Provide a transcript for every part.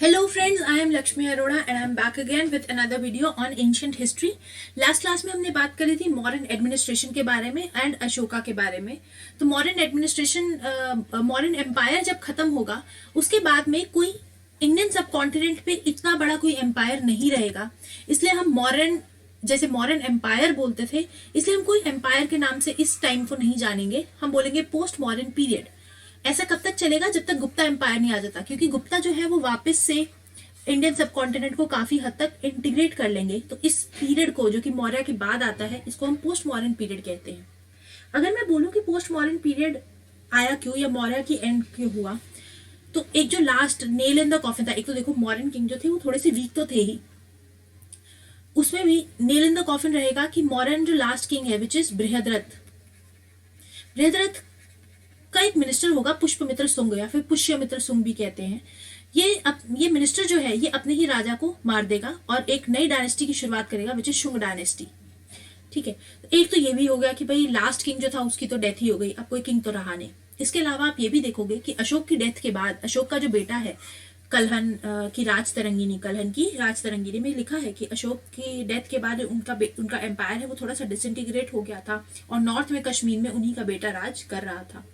Hello friends, I am Lakshmi Arora and I am back again with another video on ancient history. Last class में हमने बात करी थी modern administration के बारे में एंड अशोका के बारे में। तो मॉडर्न एडमिनिस्ट्रेशन, मॉडर्न एम्पायर जब खत्म होगा उसके बाद में कोई इंडियन सब कॉन्टिनेंट पे इतना बड़ा कोई एम्पायर नहीं रहेगा, इसलिए हम मॉडर्न जैसे मॉडर्न एम्पायर बोलते थे, इसलिए हम कोई एम्पायर के नाम से इस टाइम को नहीं जानेंगे, हम बोलेंगे पोस्ट मॉडर्न पीरियड। ऐसा कब तक चलेगा? जब तक गुप्ता एम्पायर नहीं आ जाता, क्योंकि गुप्ता जो है वो वापस से इंडियन सब कॉन्टिनेंट को काफी हद तक इंटीग्रेट कर लेंगे। तो इस पीरियड को जो कि मौर्य के बाद आता है, इसको हम पोस्ट मॉडर्न पीरियड कहते हैं। अगर मैं बोलूं कि पोस्ट मॉडर्न पीरियड आया क्यों या मौर्य की एंड क्यों हुआ, तो एक जो last nail in the coffin था, एक तो देखो मॉडर्न किंग जो थे वो थोड़े से वीक तो थे ही, उसमें भी नेल इन द कॉफिन रहेगा कि मॉडर्न जो लास्ट किंग है विच इज बृहद्रथ। बृहद्रथ का एक मिनिस्टर होगा पुष्पमित्र सुंग, या फिर पुष्यमित्र सुंग भी कहते हैं। ये मिनिस्टर जो है ये अपने ही राजा को मार देगा और एक नई डायनेस्टी की शुरुआत करेगा विच इज शुंग डायनेस्टी। ठीक है, एक तो ये भी हो गया कि भाई लास्ट किंग जो था उसकी तो डेथ ही हो गई, अब कोई किंग तो रहा नहीं। इसके अलावा आप ये भी देखोगे कि अशोक की डेथ के बाद अशोक का जो बेटा है कलहन की राजतरंगिनी में लिखा है कि अशोक की डेथ के बाद उनका एम्पायर है वो थोड़ा सा डिसइंटीग्रेट हो गया था और नॉर्थ में कश्मीर में उन्हीं का बेटा राज कर रहा था।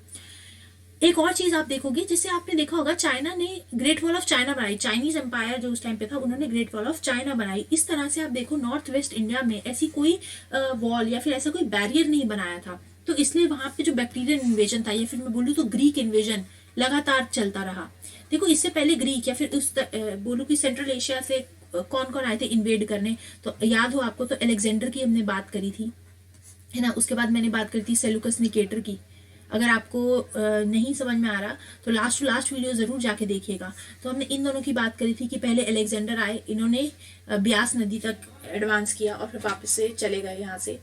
एक और चीज आप देखोगे, जिससे आपने देखा होगा, चाइना ने ग्रेट वॉल ऑफ चाइना बनाई। चाइनीज एम्पायर जो उस टाइम पे था उन्होंने ग्रेट वॉल ऑफ चाइना बनाई। इस तरह से आप देखो नॉर्थ वेस्ट इंडिया में ऐसी कोई वॉल या फिर ऐसा कोई बैरियर नहीं बनाया था, तो इसलिए वहां पे जो बैक्टीरियन इन्वेजन था या फिर मैं बोलूँ तो ग्रीक इन्वेजन लगातार चलता रहा। देखो इससे पहले ग्रीक या फिर उस बोलूँ कि सेंट्रल एशिया से कौन कौन आए थे इन्वेड करने, तो याद हो आपको तो अलेक्जेंडर की हमने बात करी थी, है ना। उसके बाद मैंने बात करी थी सेल्यूकस निकेटर की। अगर आपको नहीं समझ में आ रहा तो लास्ट टू लास्ट वीडियो जरूर जाके देखिएगा। तो हमने इन दोनों की बात करी थी कि पहले अलेक्जेंडर आए, इन्होंने ब्यास नदी तक एडवांस किया और फिर वापस से चले गए यहाँ से,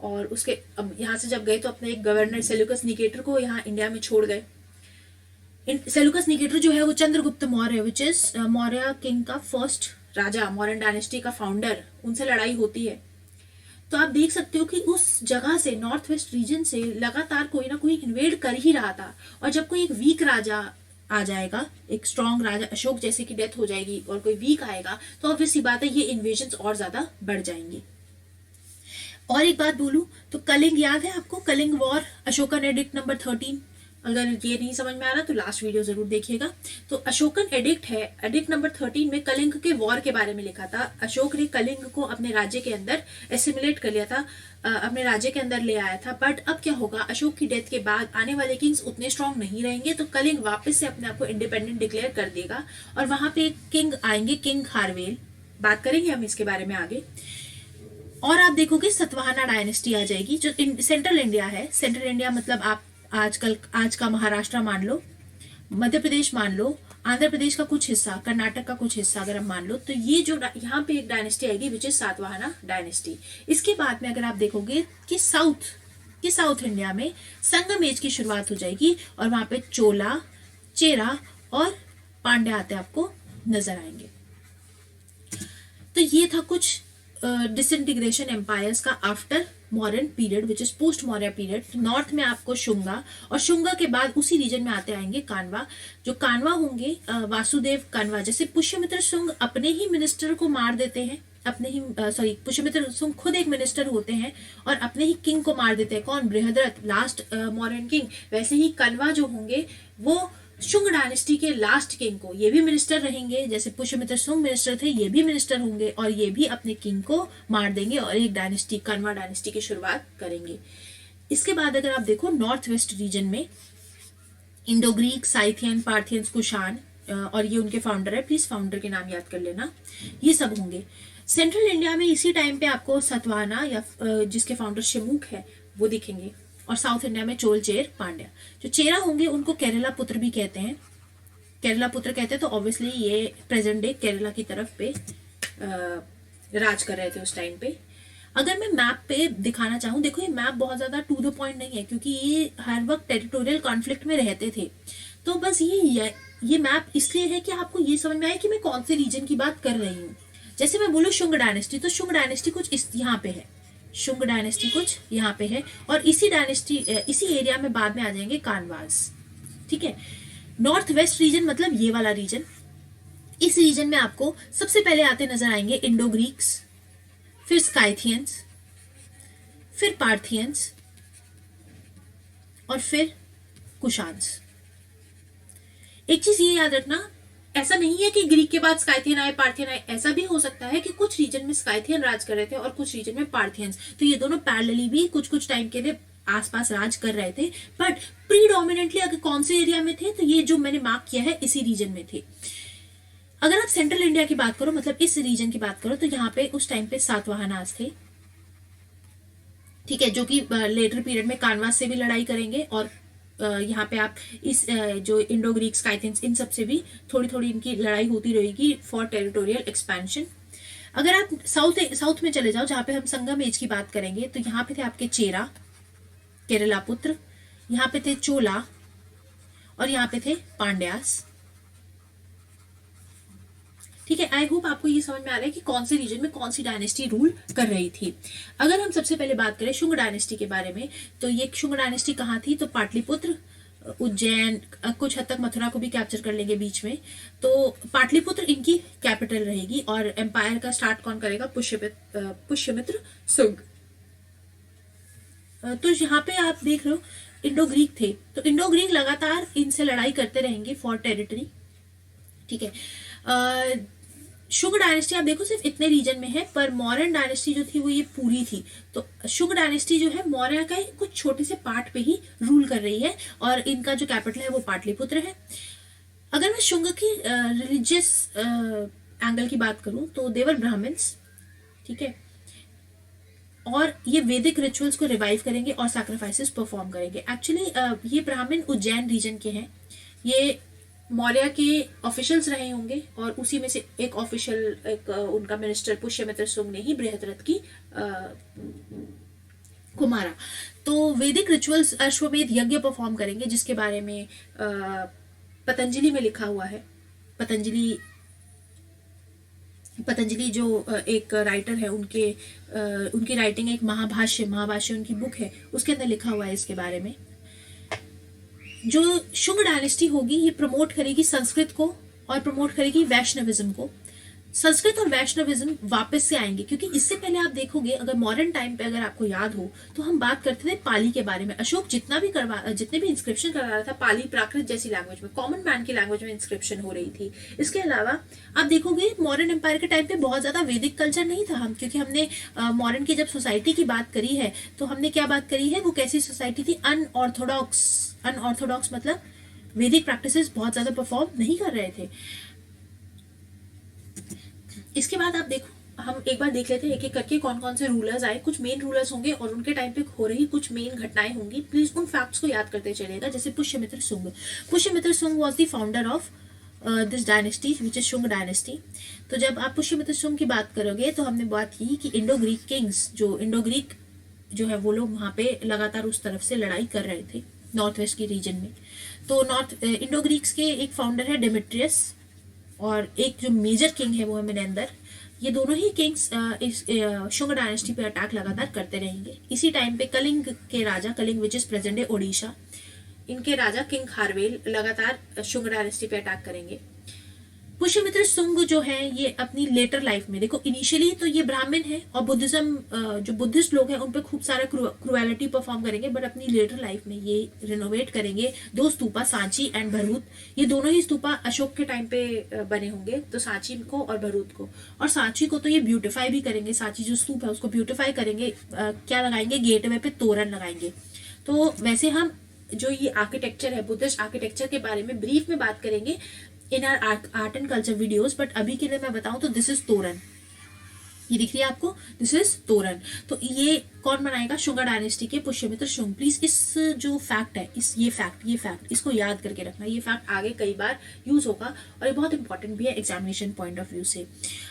और उसके अब यहाँ से जब गए तो अपने एक गवर्नर सेल्यूकस निकेटर को यहाँ इंडिया में छोड़ गए। सेल्यूकस निकेटर जो है वो Chandragupta Maurya which is Maurya king का फर्स्ट राजा, मौर्यन डायनेस्टी का फाउंडर, उनसे लड़ाई होती है। तो आप देख सकते हो कि उस जगह से नॉर्थ वेस्ट रीजन से लगातार कोई ना कोई इन्वेड कर ही रहा था, और जब कोई एक वीक राजा आ जाएगा, एक स्ट्रॉन्ग राजा अशोक जैसे की डेथ हो जाएगी और कोई वीक आएगा, तो ऑब्वियस सी बात है ये इन्वेजन्स और ज्यादा बढ़ जाएंगी। और एक बात बोलूं तो कलिंग याद है आपको, Kalinga war, Ashokan edict number 13। अगर ये नहीं समझ में आ रहा तो लास्ट वीडियो जरूर देखिएगा। तो अशोकन एडिक्ट है, एडिक्ट नंबर 13 में कलिंग के वॉर के बारे में लिखा था। अशोक ने कलिंग को अपने राज्य के अंदर एसिमुलेट कर लिया था, अपने राज्य के अंदर ले आया था। बट अब क्या होगा, अशोक की डेथ के बाद आने वाले किंग्स उतने स्ट्रांग नहीं रहेंगे, तो कलिंग वापस से अपने आप को इंडिपेंडेंट डिक्लेयर कर देगा और वहां पे एक किंग आएंगे, किंग खारवेल। बात करेंगे हम इसके बारे में आगे। और आप देखोगे सतवाहना डायनेस्टी आ जाएगी जो सेंट्रल इंडिया है। सेंट्रल इंडिया मतलब आप आज का महाराष्ट्र मान लो, मध्य प्रदेश मान लो, आंध्र प्रदेश का कुछ हिस्सा, कर्नाटक का कुछ हिस्सा अगर हम मान लो, तो ये जो यहाँ पे एक डायनेस्टी आएगी विच इज सातवाहना डायनेस्टी। इसके बाद में अगर आप देखोगे कि साउथ इंडिया में संगम एज की शुरुआत हो जाएगी और वहां पे चोला, चेरा और पांड्या आते आपको नजर आएंगे। तो ये था कुछ डिसइंटीग्रेशन एम्पायर्स का after modern period which is post Maurya period. North में आपको शुंगा, और शुंगा के बाद उसी रीजन में आते आएंगे कानवा। जो कानवा होंगे वासुदेव कानवा, जैसे पुष्यमित्र शुंग अपने ही मिनिस्टर को मार देते हैं, पुष्यमित्र शुंग खुद एक मिनिस्टर होते हैं और अपने ही किंग को मार देते हैं। कौन? Brihadratha, last Mauryan king. वैसे ही कनवा जो होंगे वो शुंग डायनेस्टी के लास्ट किंग को, ये भी मिनिस्टर रहेंगे, जैसे पुष्यमित्र शुंग मिनिस्टर थे, ये भी मिनिस्टर होंगे और ये भी अपने किंग को मार देंगे और एक डायनेस्टी, कनवा डायनेस्टी की शुरुआत करेंगे। इसके बाद अगर आप देखो नॉर्थ वेस्ट रीजन में Indo Greek, Scythian, Parthians, Kushan, और ये उनके फाउंडर है, प्लीज फाउंडर के नाम याद कर लेना, ये सब होंगे। सेंट्रल इंडिया में इसी टाइम पे आपको सतवाहना या जिसके फाउंडर शिमुख है वो दिखेंगे, और साउथ इंडिया में चोल, चेर, पांड्या। जो चेरा होंगे उनको केरला पुत्र भी कहते हैं, केरला पुत्र कहते हैं, तो ऑब्वियसली ये प्रेजेंट डे केरला की तरफ पे राज कर रहे थे उस टाइम पे। अगर मैं मैप पे दिखाना चाहूँ, देखो ये मैप बहुत ज्यादा टू द पॉइंट नहीं है क्योंकि ये हर वक्त टेरिटोरियल कॉन्फ्लिक्ट में रहते थे, तो बस ये मैप इसलिए है कि आपको ये समझ में आए कि मैं कौन से रीजन की बात कर रही हूँ। जैसे मैं बोलूँ शुंग डायनेस्टी, तो शुंग डायनेस्टी कुछ इस यहाँ पे है, शुंग डायनेस्टी कुछ यहाँ पे है, और इसी एरिया में बाद में आ जाएंगे कानवास। ठीक है, नॉर्थ वेस्ट रीजन मतलब ये वाला रीजन, इस रीजन में आपको सबसे पहले आते नजर आएंगे इंडो ग्रीक्स, फिर स्काइथियंस, फिर पार्थियंस और फिर कुशान्स। एक चीज ये याद रखना, ऐसा नहीं है कि ग्रीक के बाद स्काइथियन आए, पार्थियन आए। ऐसा भी हो सकता है कि कुछ रीजन में स्काइथियन राज कर रहे थे और कुछ रीजन में पार्थियंस, तो ये दोनों पैरेलली भी कुछ कुछ टाइम के लिए आसपास राज कर रहे थे। बट प्रीडोमिनेंटली अगर कौन से एरिया में थे, तो ये जो मैंने मार्क किया है इसी रीजन में थे। अगर आप सेंट्रल इंडिया की बात करो, मतलब इस रीजन की बात करो, तो यहाँ पे उस टाइम पे सातवाहनास थे, ठीक है, जो कि लेटर पीरियड में कानवास से भी लड़ाई करेंगे। और यहाँ पे आप इस जो इंडो ग्रीक, स्काइथियंस, इन सब से भी थोड़ी थोड़ी इनकी लड़ाई होती रहेगी फॉर टेरिटोरियल एक्सपेंशन। अगर आप साउथ में चले जाओ, जहाँ पे हम संगम एज की बात करेंगे, तो यहाँ पे थे आपके चेरा, केरला पुत्र, यहाँ पे थे चोला और यहाँ पे थे पांड्यास। ठीक है, आई होप आपको ये समझ में आ रहा है कि कौन से रीजन में कौन सी डायनेस्टी रूल कर रही थी। अगर हम सबसे पहले बात करें शुंग डायनेस्टी के बारे में, तो ये शुंग डायनेस्टी कहाँ थी, तो पाटलिपुत्र, उज्जैन, कुछ हद तक मथुरा को भी कैप्चर कर लेंगे बीच में। तो पाटलिपुत्र इनकी कैपिटल रहेगी। और एम्पायर का स्टार्ट कौन करेगा, पुष्यमित्र सुंग। तो यहाँ पे आप देख रहे हो इंडो ग्रीक थे, तो इंडो ग्रीक लगातार इनसे लड़ाई करते रहेंगे फॉर टेरिटरी। ठीक है, शुंग डायनेस्टी आप देखो सिर्फ इतने रीजन में है, पर मौर्यन डायनेस्टी जो थी वो ये पूरी थी। तो शुंग डायनेस्टी जो है मौर्य का कुछ छोटे से पार्ट पे ही रूल कर रही है और इनका जो कैपिटल है वो पाटलिपुत्र है। अगर मैं शुंग की रिलीजियस एंगल की बात करूं, तो देवर ब्राह्मण्स, ठीक है, और ये वैदिक रिचुअल्स को रिवाइव करेंगे और सैक्रिफाइसेस परफॉर्म करेंगे। एक्चुअली ये ब्राह्मण उज्जैन रीजन के हैं, ये मौर्य के ऑफिशियल्स रहे होंगे और उसी में से एक ऑफिशियल, एक उनका मिनिस्टर पुष्यमित्र सुंग ने ही बृहद्रथ की को मारा। तो वैदिक रिचुअल्स, अश्वमेध यज्ञ परफॉर्म करेंगे, जिसके बारे में पतंजलि में लिखा हुआ है। पतंजलि जो एक राइटर है, उनकी राइटिंग एक महाभाष्य उनकी बुक है, उसके अंदर लिखा हुआ है इसके बारे में। जो शुंग डायनेस्टी होगी ये प्रमोट करेगी संस्कृत को और प्रमोट करेगी वैष्णविज्म को। संस्कृत और वैष्णविज्म वापस से आएंगे, क्योंकि इससे पहले आप देखोगे, अगर मॉडर्न टाइम पे अगर आपको याद हो, तो हम बात करते थे पाली के बारे में। अशोक जितने भी इंस्क्रिप्शन करवा रहा था, पाली प्राकृत जैसी लैंग्वेज में, कॉमन मैन की लैंग्वेज में इंस्क्रिप्शन हो रही थी। इसके अलावा आप देखोगे मॉडर्न एम्पायर के टाइम पे बहुत ज्यादा वैदिक कल्चर नहीं था। हम क्योंकि हमने मॉडर्न की जब सोसाइटी की बात करी है, तो हमने क्या बात करी है, वो कैसी सोसाइटी थी, अनऑर्थोडॉक्स, मतलब वैदिक प्रैक्टिसेस बहुत ज्यादा परफॉर्म नहीं कर रहे थे। इसके बाद आप देखो, हम एक बार देख लेते हैं एक एक करके कौन कौन से रूलर्स आए। कुछ मेन रूलर्स होंगे और उनके टाइम पे हो रही कुछ मेन घटनाएं होंगी। प्लीज उन फैक्ट्स को याद करते चलिएगा। जैसे पुष्यमित्र सुंग was the founder of this dynasty which is Shunga dynasty. तो जब आप पुष्यमित्र सुंग की बात करोगे, तो हमने बात की कि इंडो ग्रीक किंग्स, जो इंडो ग्रीक जो है वो लोग वहाँ पे लगातार उस तरफ से लड़ाई कर रहे थे, नॉर्थ वेस्ट की रीजन में। तो इंडो ग्रीक्स के एक फाउंडर है डेमेट्रियस और एक जो मेजर किंग है वो है मेनेंदर। ये दोनों ही किंग्स इस शुंग डायनेस्टी पे अटैक लगातार करते रहेंगे। इसी टाइम पे कलिंग के राजा, Kalinga which is present day Odisha, इनके राजा किंग खारवेल लगातार शुंग डायनेस्टी पे अटैक करेंगे। पुष्यमित्र सुंग जो है ये अपनी लेटर लाइफ में, देखो इनिशियली तो ये ब्राह्मण है और बुद्धिज्म, जो बुद्धिस्ट लोग हैं उन पे खूब सारा क्रुएलिटी परफॉर्म करेंगे, बट अपनी लेटर लाइफ में ये रिनोवेट करेंगे दो स्तूपा, सांची एंड भरूच। ये दोनों ही स्तूपा अशोक के टाइम पे बने होंगे, तो सांची को और भरूच को। और सांची को तो ये ब्यूटिफाई भी करेंगे, सांची जो स्तूप है उसको ब्यूटिफाई करेंगे। क्या लगाएंगे, गेटवे पे तोरण लगाएंगे। तो वैसे हम जो ये आर्किटेक्चर है, बुद्धिस्ट आर्किटेक्चर के बारे में ब्रीफ में बात करेंगे इन are art and culture videos, but अभी के लिए मैं बताऊं तो दिस इज तोरण, ये दिख रही है आपको, दिस इज तोरण। तो ये कौन बनाएगा, शुंग डायनेस्टी के पुष्यमित्र शुंग। प्लीज इस जो फैक्ट है, ये फैक्ट इसको याद करके रखना। ये फैक्ट आगे कई बार यूज होगा और ये बहुत इंपॉर्टेंट भी है एग्जामिनेशन पॉइंट ऑफ व्यू से।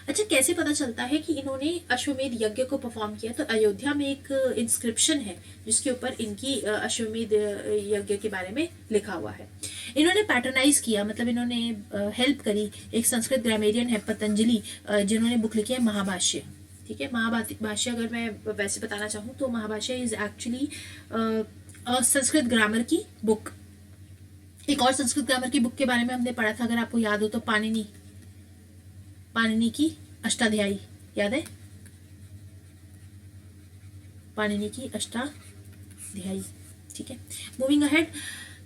अच्छा, कैसे पता चलता है कि इन्होंने अश्वमेध यज्ञ को परफॉर्म किया, तो अयोध्या में एक इंस्क्रिप्शन है जिसके ऊपर इनकी अश्वमेध यज्ञ के बारे में लिखा हुआ है। इन्होंने पैटर्नाइज किया, मतलब इन्होंने हेल्प करी, एक संस्कृत ग्रामेरियन है पतंजलि, जिन्होंने बुक लिखी है महाभाष्य। ठीक है, महाभाष्य अगर मैं वैसे बताना चाहूँ तो Mahabhashya is actually Sanskrit grammar की बुक। एक और संस्कृत ग्रामर की बुक के बारे में हमने पढ़ा था, अगर आपको याद हो तो, पाणिनि, पाणिनि की अष्टाध्यायी याद है? पाणिनि की अष्टाध्यायी। ठीक है, मूविंग अहेड।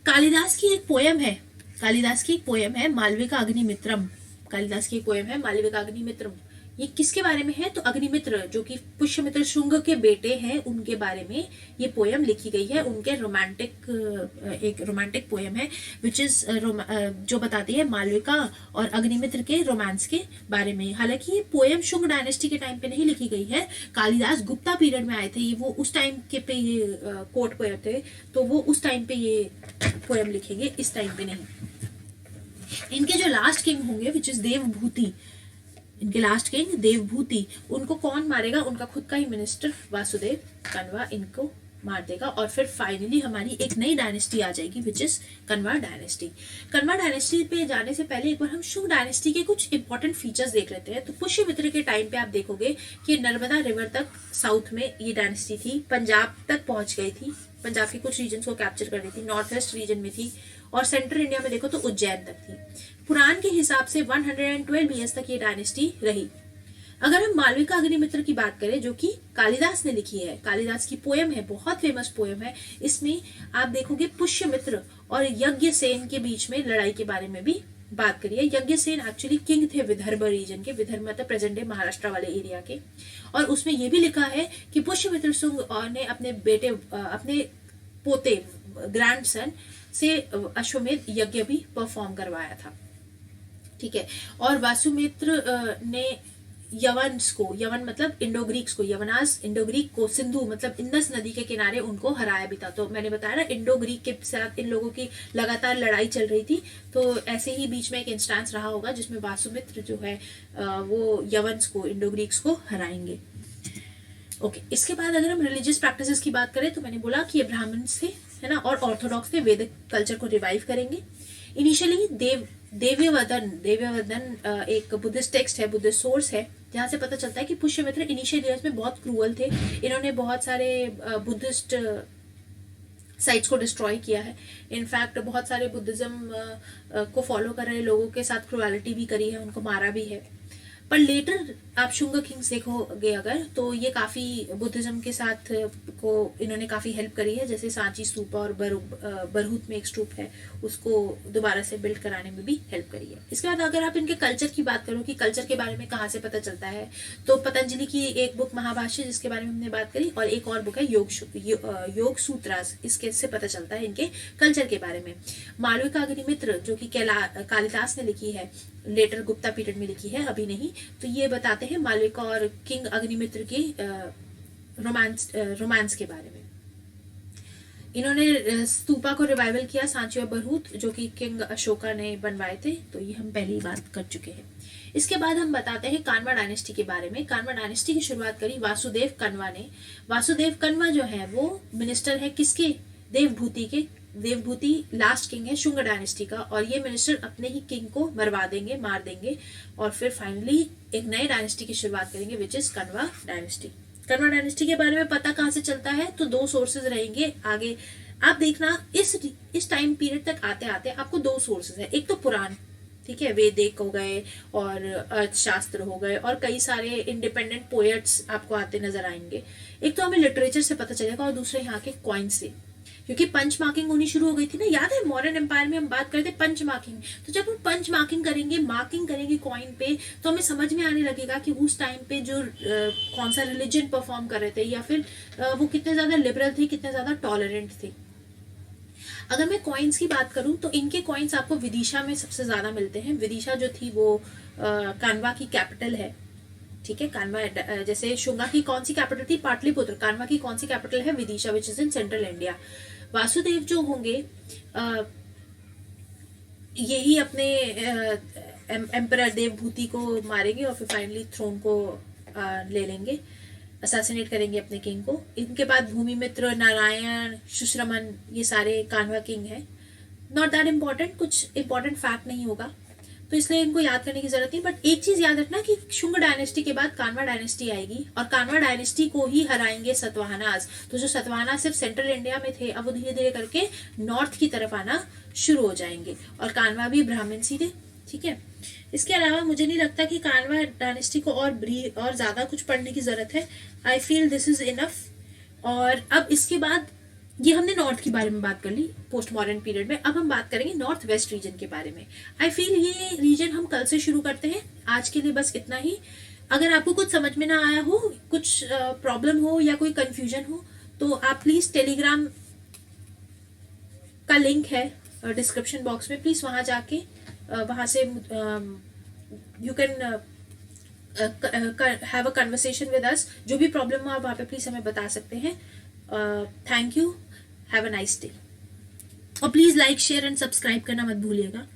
कालिदास की एक पोयम है, कालिदास की एक पोयम है मालविका अग्निमित्रम। कालिदास की एक पोयम है मालविका अग्निमित्रम। ये किसके बारे में है? तो अग्निमित्र जो कि पुष्यमित्र शुंग के बेटे हैं उनके बारे में ये पोयम लिखी गई है। उनके रोमांटिक, एक रोमांटिक पोयम है विच इज जो बताती है मालविका और अग्निमित्र के रोमांस के बारे में। हालांकि ये पोयम शुंग डायनेस्टी के टाइम पे नहीं लिखी गई है, कालिदास गुप्ता पीरियड में आए थे, ये वो उस टाइम के पे ये कोर्ट पोयम थे, तो वो उस टाइम पे ये पोयम लिखेंगे, इस टाइम पे नहीं। इनके जो लास्ट किंग होंगे विच इज देवभूति, इनके लास्ट किंग देवभूति, उनको कौन मारेगा? उनका खुद का ही मिनिस्टर वासुदेव कण्वा इनको मार देगा। और फिर फाइनली हमारी एक नई डायनेस्टी आ जाएगी which is Kanva dynasty. Kanva dynasty पे जाने से पहले एक बार हम शुंग डायनेस्टी के कुछ इंपॉर्टेंट फीचर्स देख लेते हैं। तो पुष्यमित्र के टाइम पे आप देखोगे कि नर्मदा रिवर तक साउथ में ये डायनेस्टी थी, पंजाब तक पहुंच गई थी, पंजाब के कुछ रीजन को कैप्चर कर रही थी, नॉर्थ वेस्ट रीजन में थी, और सेंट्रल इंडिया में देखो तो उज्जैन तक थी। पुराण के हिसाब से 112 ईयर्स तक ये डायनेस्टी रही। अगर हम मालविका अग्निमित्र की बात करें जो कि कालिदास ने लिखी है, कालिदास की पोयम है, बहुत फेमस पोयम है, इसमें आप देखोगे पुष्यमित्र और यज्ञसेन के बीच में लड़ाई के बारे में भी बात करिए। यज्ञसेन एक्चुअली किंग थे विदर्भ रीजन के, विदर्भ मतलब प्रेजेंट डे महाराष्ट्र वाले एरिया के, और उसमें यह भी लिखा है कि पुष्यमित्र शुंग ने अपने बेटे, अपने पोते, ग्रैंडसन से अश्वमेध यज्ञ भी परफॉर्म करवाया था। ठीक है, और वासुमित्र ने यवन्स को, यवन मतलब इंडो ग्रीक्स को, यवनास इंडो ग्रीक को, सिंधु मतलब इंदस नदी के किनारे उनको हराया भी था। तो मैंने बताया ना इंडो ग्रीक के साथ इन लोगों की लगातार लड़ाई चल रही थी, तो ऐसे ही बीच में एक इंस्टांस रहा होगा जिसमें वासुमित्र जो है वो यवन्स को, इंडो ग्रीक्स को हराएंगे। ओके, इसके बाद अगर हम रिलीजियस प्रैक्टिसेस की बात करें तो मैंने बोला कि ये ब्राह्मण्स थे, है ना, और ऑर्थोडॉक्स थे, वैदिक कल्चर को रिवाइव करेंगे। इनिशियली देव्यवदन एक बुद्धिस्ट टेक्स्ट है, बुद्धिस्ट सोर्स है, जहाँ से पता चलता है कि पुष्यमित्र इनिशियल ईयर्स में बहुत क्रूअल थे। इन्होंने बहुत सारे बुद्धिस्ट साइट्स को डिस्ट्रॉय किया है। इनफैक्ट बहुत सारे बुद्धिज्म को फॉलो कर रहे लोगों के साथ क्रूअलिटी भी करी है, उनको मारा भी है। पर लेटर आप शुंग किंग्स देखोगे अगर, तो ये काफी बुद्धिज्म के साथ को इन्होंने काफी हेल्प करी है, जैसे सांची स्तूपा और बरहूत में एक स्तूप है, उसको दोबारा से बिल्ड कराने में भी हेल्प करी है। इसके बाद अगर आप इनके कल्चर की बात करो कि कल्चर के बारे में कहाँ से पता चलता है, तो पतंजलि की एक बुक महाभाष्य जिसके बारे में हमने बात करी, और एक और बुक है योग सूत्रास, इसके से पता चलता है इनके कल्चर के बारे में। मालविका अग्निमित्र जो कि कालिदास ने लिखी है, लेटर गुप्ता पीरियड में लिखी है, अभी नहीं, तो ये बताते हैं मालविका और किंग अग्निमित्र की रोमांस के बारे में। इन्होंने स्तूपा को रिवाइवल किया, सांची और बरहूत जो कि किंग अशोका ने बनवाए थे, तो ये हम पहले ही बात कर चुके हैं। इसके बाद हम बताते हैं कान्वा डायनेस्टी के बारे में। कान्वा डायनेस्टी की शुरुआत करी वासुदेव कण्वा ने। वासुदेव कण्वा जो है वो मिनिस्टर है किसके? देवभूति के। देवभूति लास्ट किंग है शुंग डायनेस्टी का, और ये मिनिस्टर अपने ही किंग को मरवा देंगे, मार देंगे, और फिर फाइनली एक नए डायनेस्टी की शुरुआत करेंगे which is Kanva dynasty. Kanva dynasty के बारे में पता कहाँ से चलता है? तो दो सोर्सेज रहेंगे आगे। आप देखना इस टाइम पीरियड तक आते आते आपको दो सोर्सेज है। एक तो पुराण, ठीक है, वेदिक हो गए और अर्थशास्त्र हो गए, और कई सारे इंडिपेंडेंट पोएट्स आपको आते नजर आएंगे। एक तो हमें लिटरेचर से पता चलेगा, और दूसरे यहाँ के कॉइन से, क्योंकि पंच मार्किंग होनी शुरू हो गई थी ना। याद है मॉडर्न एम्पायर में हम बात करते पंच मार्किंग, तो जब हम पंच मार्किंग करेंगे कॉइन पे, तो हमें समझ में आने लगेगा कि उस टाइम पे जो कौन सा रिलीजन परफॉर्म कर रहे थे, या फिर वो कितने ज्यादा लिबरल थे, कितने ज्यादा टॉलरेंट थे। अगर मैं कॉइन्स की बात करूं तो इनके कॉइन्स आपको विदिशा में सबसे ज्यादा मिलते हैं। विदिशा जो थी वो कान्वा की कैपिटल है, ठीक है। कान्वा जैसे शुंगा की कौन सी कैपिटल थी? पाटलिपुत्र। कान्वा की कौन सी कैपिटल है? Vidisha, which is in central India. Vasudev जो होंगे यही अपने एम्परर देवभूति को मारेंगे, और फिर फाइनली थ्रोन को ले लेंगे, असैसिनेट करेंगे अपने किंग को। इनके बाद भूमिमित्र, नारायण, शुश्रमन, ये सारे कान्वा किंग हैं। नॉट दैट इम्पोर्टेंट, कुछ इंपॉर्टेंट फैक्ट नहीं होगा, तो इसलिए इनको याद करने की जरूरत नहीं। बट एक चीज याद रखना कि शुंग डायनेस्टी के बाद कान्वा डायनेस्टी आएगी, और कान्वा डायनेस्टी को ही हराएंगे सतवाहनास। तो जो सतवाहना सिर्फ सेंट्रल इंडिया में थे, अब वो धीरे धीरे करके नॉर्थ की तरफ आना शुरू हो जाएंगे। और कान्वा भी ब्राह्मण ही थे, ठीक है। इसके अलावा मुझे नहीं लगता कि कानवा डायनेस्टी को और ज़्यादा कुछ पढ़ने की ज़रूरत है। I feel this is enough. और अब इसके बाद ये हमने नॉर्थ के बारे में बात कर ली पोस्ट मॉडर्न पीरियड में। अब हम बात करेंगे नॉर्थ वेस्ट रीजन के बारे में। आई फील ये रीजन हम कल से शुरू करते हैं। आज के लिए बस इतना ही। अगर आपको कुछ समझ में ना आया हो, कुछ प्रॉब्लम हो या कोई कंफ्यूजन हो, तो आप प्लीज़ टेलीग्राम का लिंक है डिस्क्रिप्शन बॉक्स में, प्लीज़ वहाँ जाके वहाँ से you can have a conversation with us. जो भी प्रॉब्लम हो आप वहाँ पे प्लीज़ हमें बता सकते हैं। Thank you, have a nice day. और please like share and subscribe करना मत भूलिएगा।